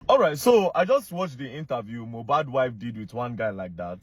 All right, so I just watched the interview Mohbad wife did with one guy like that.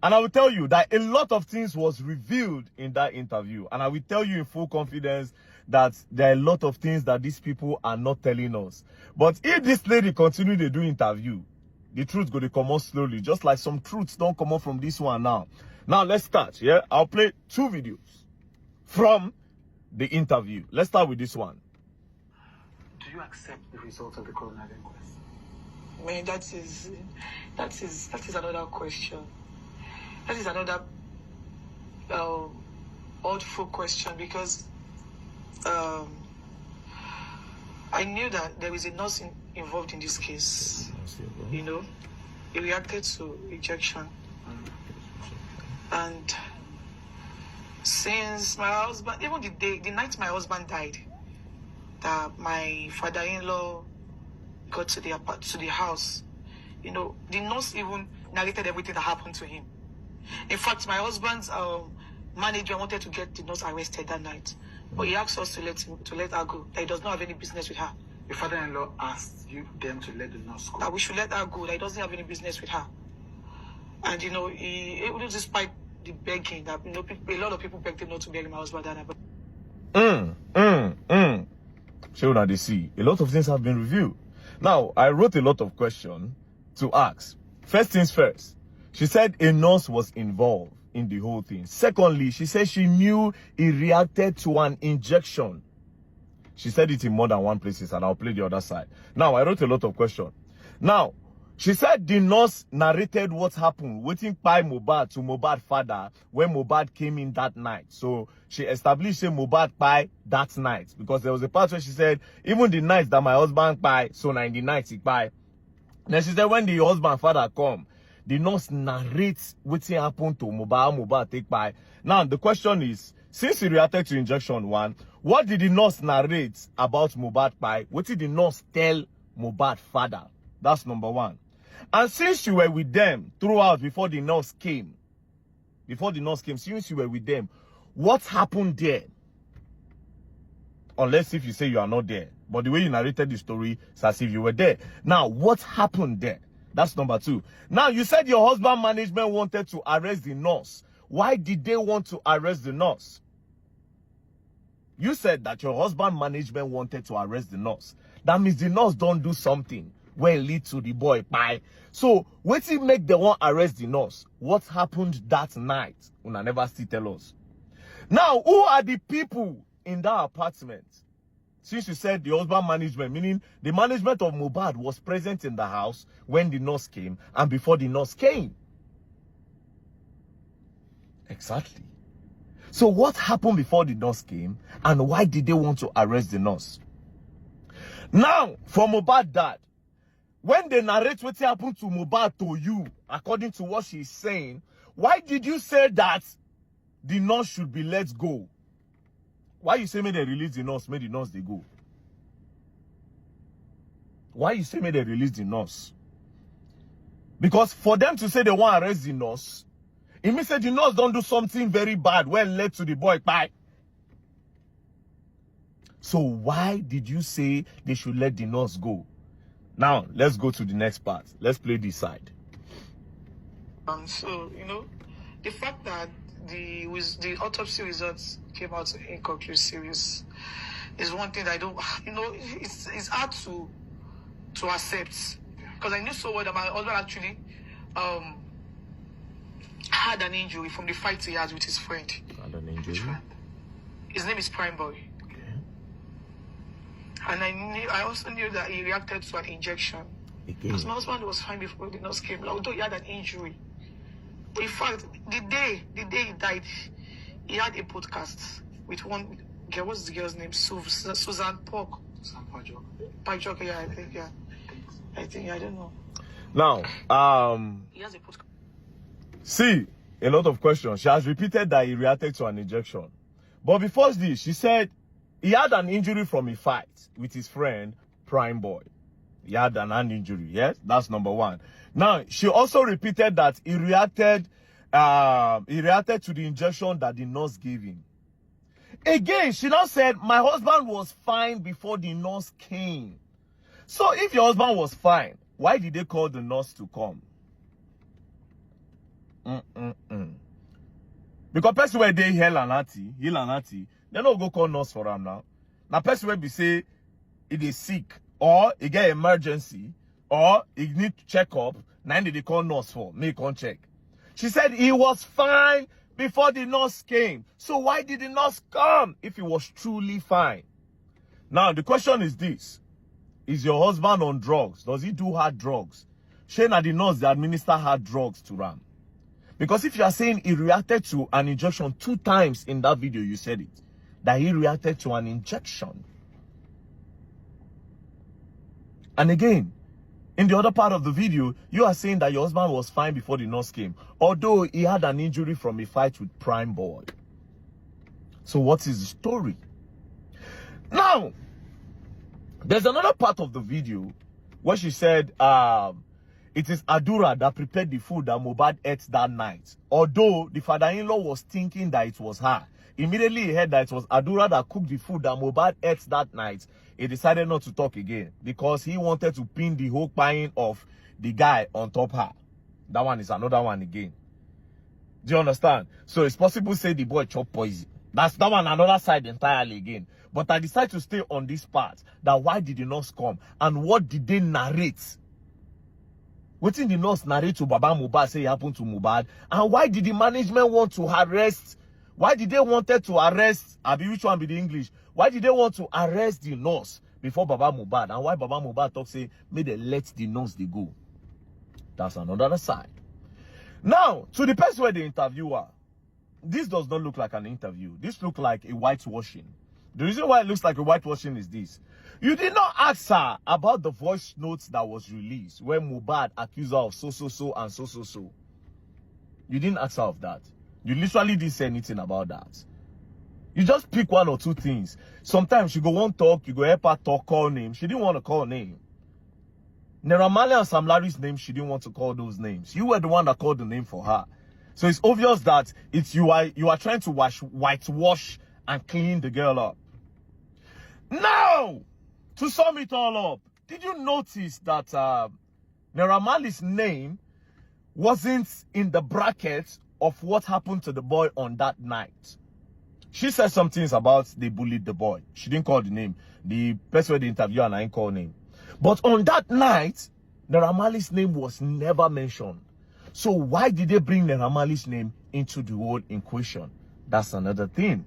And I will tell you that a lot of things was revealed in that interview. And I will tell you in full confidence that there are a lot of things that these people are not telling us. But if this lady continue to do interview, the truth go to come out slowly. Just like some truths don't come out from this one now. Now, let's start, yeah? I'll play 2 videos from the interview. Let's start with this one. Do you accept the results of the coroner inquest? I mean, that is another question. That is another oddful question, because I knew that there is a nurse involved in this case. You know, he reacted to rejection, and since my husband, even the night my husband died, that my father-in-law got to the house, you know, the nurse even narrated everything that happened to him. In fact, my husband's manager wanted to get the nurse arrested that night, but he asked us to let her go. That he does not have any business with her. Your father-in-law asked them to let the nurse go. That we should let her go. That he doesn't have any business with her. And you know, despite the begging, that, you know, a lot of people begged him not to bury my husband. So now they see a lot of things have been revealed. Now, I wrote a lot of questions to ask. First things first, she said a nurse was involved in the whole thing. Secondly, she said she knew he reacted to an injection. She said it in more than one places, and I'll play the other side. Now, I wrote a lot of questions. Now, she said the nurse narrated what happened, waiting by Mohbad to Mohbad father when Mohbad came in that night. So she established Mohbad by that night, because there was a part where she said, even the night that my husband by, so 90 nights he by. Then she said when the husband father come, the nurse narrates what happened to Mohbad take by. Now, the question is, since he reacted to injection 1, what did the nurse narrate about Mohbad by? What did the nurse tell Mohbad father? That's number 1. And since you were with them throughout before the nurse came, since you were with them, what happened there? Unless if you say you are not there. But the way you narrated the story, it's as if you were there. Now, what happened there? That's number 2. Now, you said your husband management wanted to arrest the nurse. Why did they want to arrest the nurse? You said that your husband management wanted to arrest the nurse. That means the nurse don't do something where it lead to the boy pie. So, what it make the one arrest the nurse? What happened that night? Una never still tell us. Now, who are the people in that apartment? Since you said the husband management, meaning the management of Mohbad was present in the house when the nurse came and before the nurse came. Exactly. So what happened before the nurse came, and why did they want to arrest the nurse? Now, for Mohbad dad, when they narrate what happened to Mohbad to you, according to what she's saying, why did you say that the nurse should be let go? Why you say may they release the nurse, may the nurse they go? Why you say may they release the nurse? Because for them to say they want to arrest the nurse, it means that the nurse don't do something very bad when led to the boy pie. So why did you say they should let the nurse go? Now, let's go to the next part. Let's play this side. So, you know, the fact that the autopsy results came out inconclusive is one thing that I don't, you know, it's hard to accept, because I knew so well that my husband actually had an injury from the fight he had with his friend. Had an injury? His name is Prime Boy. Okay. And I also knew that he reacted to an injection. Again. Because my husband was fine before the nurse came, although he had an injury. But in fact, the day he died, he had a podcast with one girl. What's the girl's name? Susan Pork. Susan Pajok, yeah, I think, yeah. I don't know. Now, He has a podcast. see, a lot of questions. She has repeated that he reacted to an injection. But before this, she said he had an injury from a fight with his friend, Prime Boy. He had an hand injury, yes? That's number 1. Now, she also repeated that he reacted to the injection that the nurse gave him. Again, she now said, my husband was fine before the nurse came. So if your husband was fine why did they call the nurse to come? Because person where they heal and natty, they don't go call nurse for them now. Now person where be say it is sick or it get emergency or it need to check up, now they call nurse for, make on check. She said he was fine before the nurse came. So why did the nurse come if he was truly fine? Now the question is this. Is your husband on drugs? Does he do hard drugs? Shane and the nurse they administer hard drugs to Ram. Because if you are saying he reacted to an injection 2 times in that video, you said it. That he reacted to an injection. And again, in the other part of the video, you are saying that your husband was fine before the nurse came. Although he had an injury from a fight with Prime Boy. So what is the story? Now, there's another part of the video where she said, it is Adura that prepared the food that Mohbad ate that night. Although the father-in-law was thinking that it was her. Immediately he heard that it was Adura that cooked the food that Mohbad ate that night. He decided not to talk again because he wanted to pin the whole pine of the guy on top her. That one is another one again. Do you understand? So it's possible to say the boy chop poison. That's that one another side entirely again. But I decided to stay on this part. That why did the nurse come? And what did they narrate? What did the nurse narrate to Baba Mohbad say happened to Mohbad? And why did the management want to arrest? Why did they wanted to arrest? Abi, which one be the English? Why did they want to arrest the nurse before Baba Mohbad? And why Baba Mohbad talk say, may they let the nurse they go? That's another side. Now, to the person where the interviewer, this does not look like an interview. This looks like a whitewashing. The reason why it looks like a whitewashing is this. You did not ask her about the voice notes that was released where Mohbad accused her of so and so. You didn't ask her of that. You literally didn't say anything about that. You just pick 1 or 2 things. Sometimes you go want talk, you go help her talk, call name. She didn't want to call name. Naira Marley and Sam Larry's name, she didn't want to call those names. You were the one that called the name for her. So it's obvious that it's you are trying to whitewash and clean the girl up. Now, to sum it all up, did you notice that Naira Marley's name wasn't in the bracket of what happened to the boy on that night? She said some things about they bullied the boy. She didn't call the name. The person with the interview and I didn't call name. But on that night, Naira Marley's name was never mentioned. So why did they bring Naira Marley's name into the whole equation? That's another thing.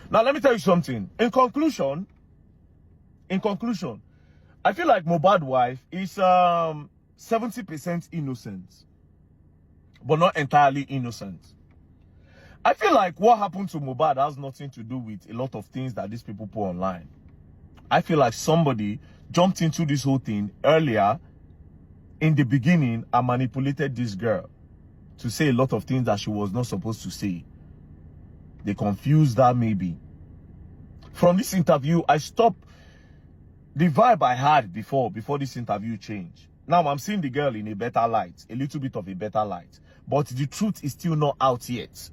Now let me tell you something. In conclusion, I feel like Mohbad's wife is 70% innocent, but not entirely innocent. I feel like what happened to Mohbad has nothing to do with a lot of things that these people put online. I feel like somebody jumped into this whole thing earlier in the beginning and manipulated this girl to say a lot of things that she was not supposed to say. They confused her maybe. From this interview, I stopped the vibe I had before this interview changed. Now I'm seeing the girl in a better light, a little bit of a better light. But the truth is still not out yet.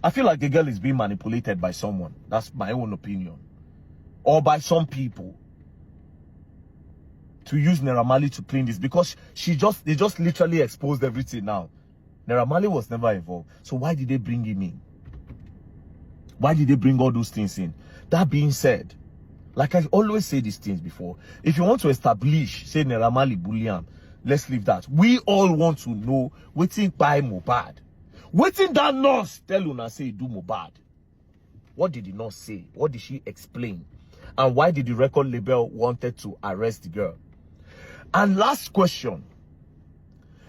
I feel like the girl is being manipulated by someone. That's my own opinion. Or by some people. To use Naira Marley to clean this. Because they just literally exposed everything now. Naira Marley was never involved. So why did they bring him in? Why did they bring all those things in? That being said, like I always say these things before, if you want to establish, say Naira Marley bullion, let's leave that. We all want to know waiting by Mohbad. Waiting that nurse tell Una say do Mohbad. What did the nurse say? What did she explain? And why did the record label wanted to arrest the girl? And last question.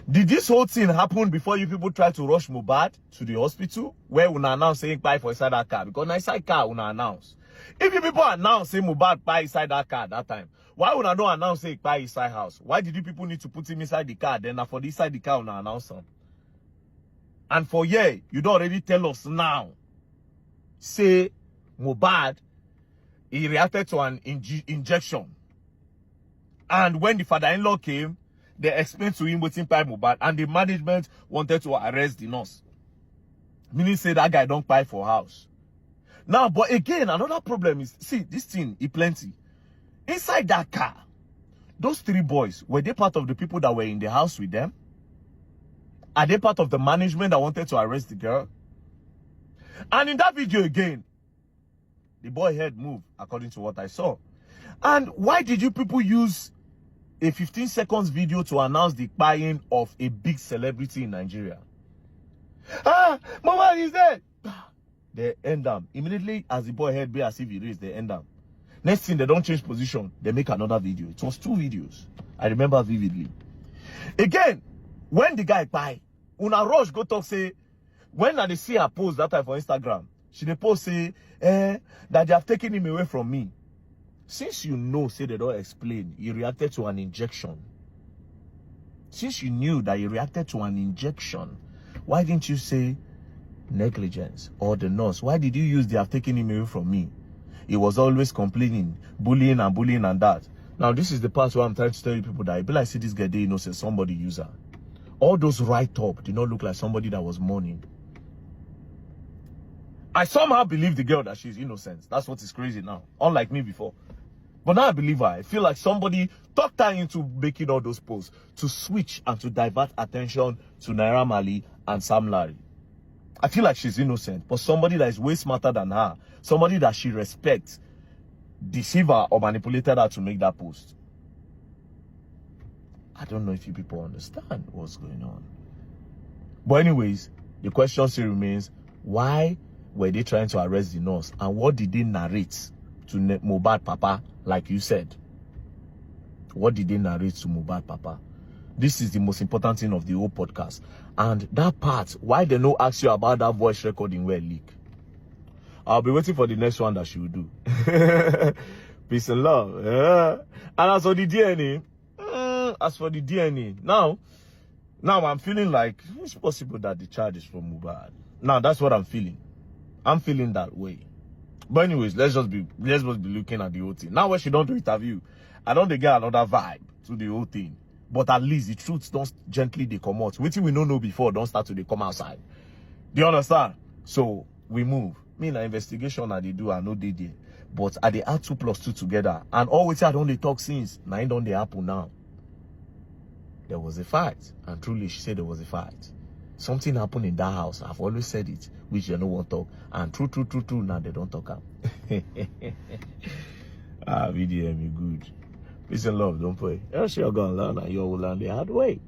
Did this whole thing happen before you people try to rush Mohbad to the hospital? Where Una announce saying buy for inside that car? Because inside car Una announce. If you people announce say Mohbad buy inside that car at that time, why Una don't announce say buy inside house? Why did you people need to put him inside the car? Then for the inside the car Una announce him? And for you don't already tell us now. Say Mohbad, he reacted to an injection. And when the father-in-law came, they explained to him waiting by Mohbad, and the management wanted to arrest the nurse. Meaning say that guy don't buy for house. Now, but again, another problem is, see, this thing is plenty. Inside that car, those 3 boys, were they part of the people that were in the house with them? Are they part of the management that wanted to arrest the girl? And in that video again, the boy head moved, according to what I saw. And why did you people use a 15 seconds video to announce the buying of a big celebrity in Nigeria? Ah, Mohbad is dead. They end them. Immediately as the boy head be as if he raised, they end them. Next thing, they don't change position. They make another video. It was 2 videos. I remember vividly. Again, when the guy buy, Una Rush go talk say, when they see her post that time for Instagram, she dey post say, that they have taken him away from me. Since you know, say they don't explain, he reacted to an injection. Since you knew that he reacted to an injection, why didn't you say negligence or the nurse? Why did you use they have taken him away from me? He was always complaining, bullying and that. Now, this is the part where I'm trying to tell you people that I be like, see this guy, they say somebody user. All those write-up did not look like somebody that was mourning. I somehow believe the girl that she's innocent. That's what is crazy now. Unlike me before. But now I believe her. I feel like somebody talked her into making all those posts to switch and to divert attention to Naira Marley and Sam Larry. I feel like she's innocent, but somebody that is way smarter than her, somebody that she respects, deceived her or manipulated her to make that post. I don't know if you people understand what's going on. But anyways, the question still remains, why were they trying to arrest the nurse? And what did they narrate to Mohbad Papa, like you said? What did they narrate to Mohbad Papa? This is the most important thing of the whole podcast. And that part, why they no ask you about that voice recording where leak? I'll be waiting for the next one that she will do. Peace and love. Yeah. And as for the DNA, now I'm feeling like it's possible that the charge is from Mohbad. Now that's what I'm feeling. I'm feeling that way. But anyways, let's just be looking at the whole thing. Now when she don't do interview, I don't get another vibe to the whole thing. But at least the truth don't gently they come out. Waiting we don't know before don't start to they come outside. Do you understand? So we move. Me na investigation I they do, I know they did. But I they add 2 plus 2 together. And always I don't they talk since. Now it don't they happen now. There was a fight. And truly she said there was a fight. Something happened in that house. I've always said it, which they no want talk. And true, now they don't talk up. VDM, you good. Peace and love, don't pray. Else you're gonna learn and you will learn the hard way.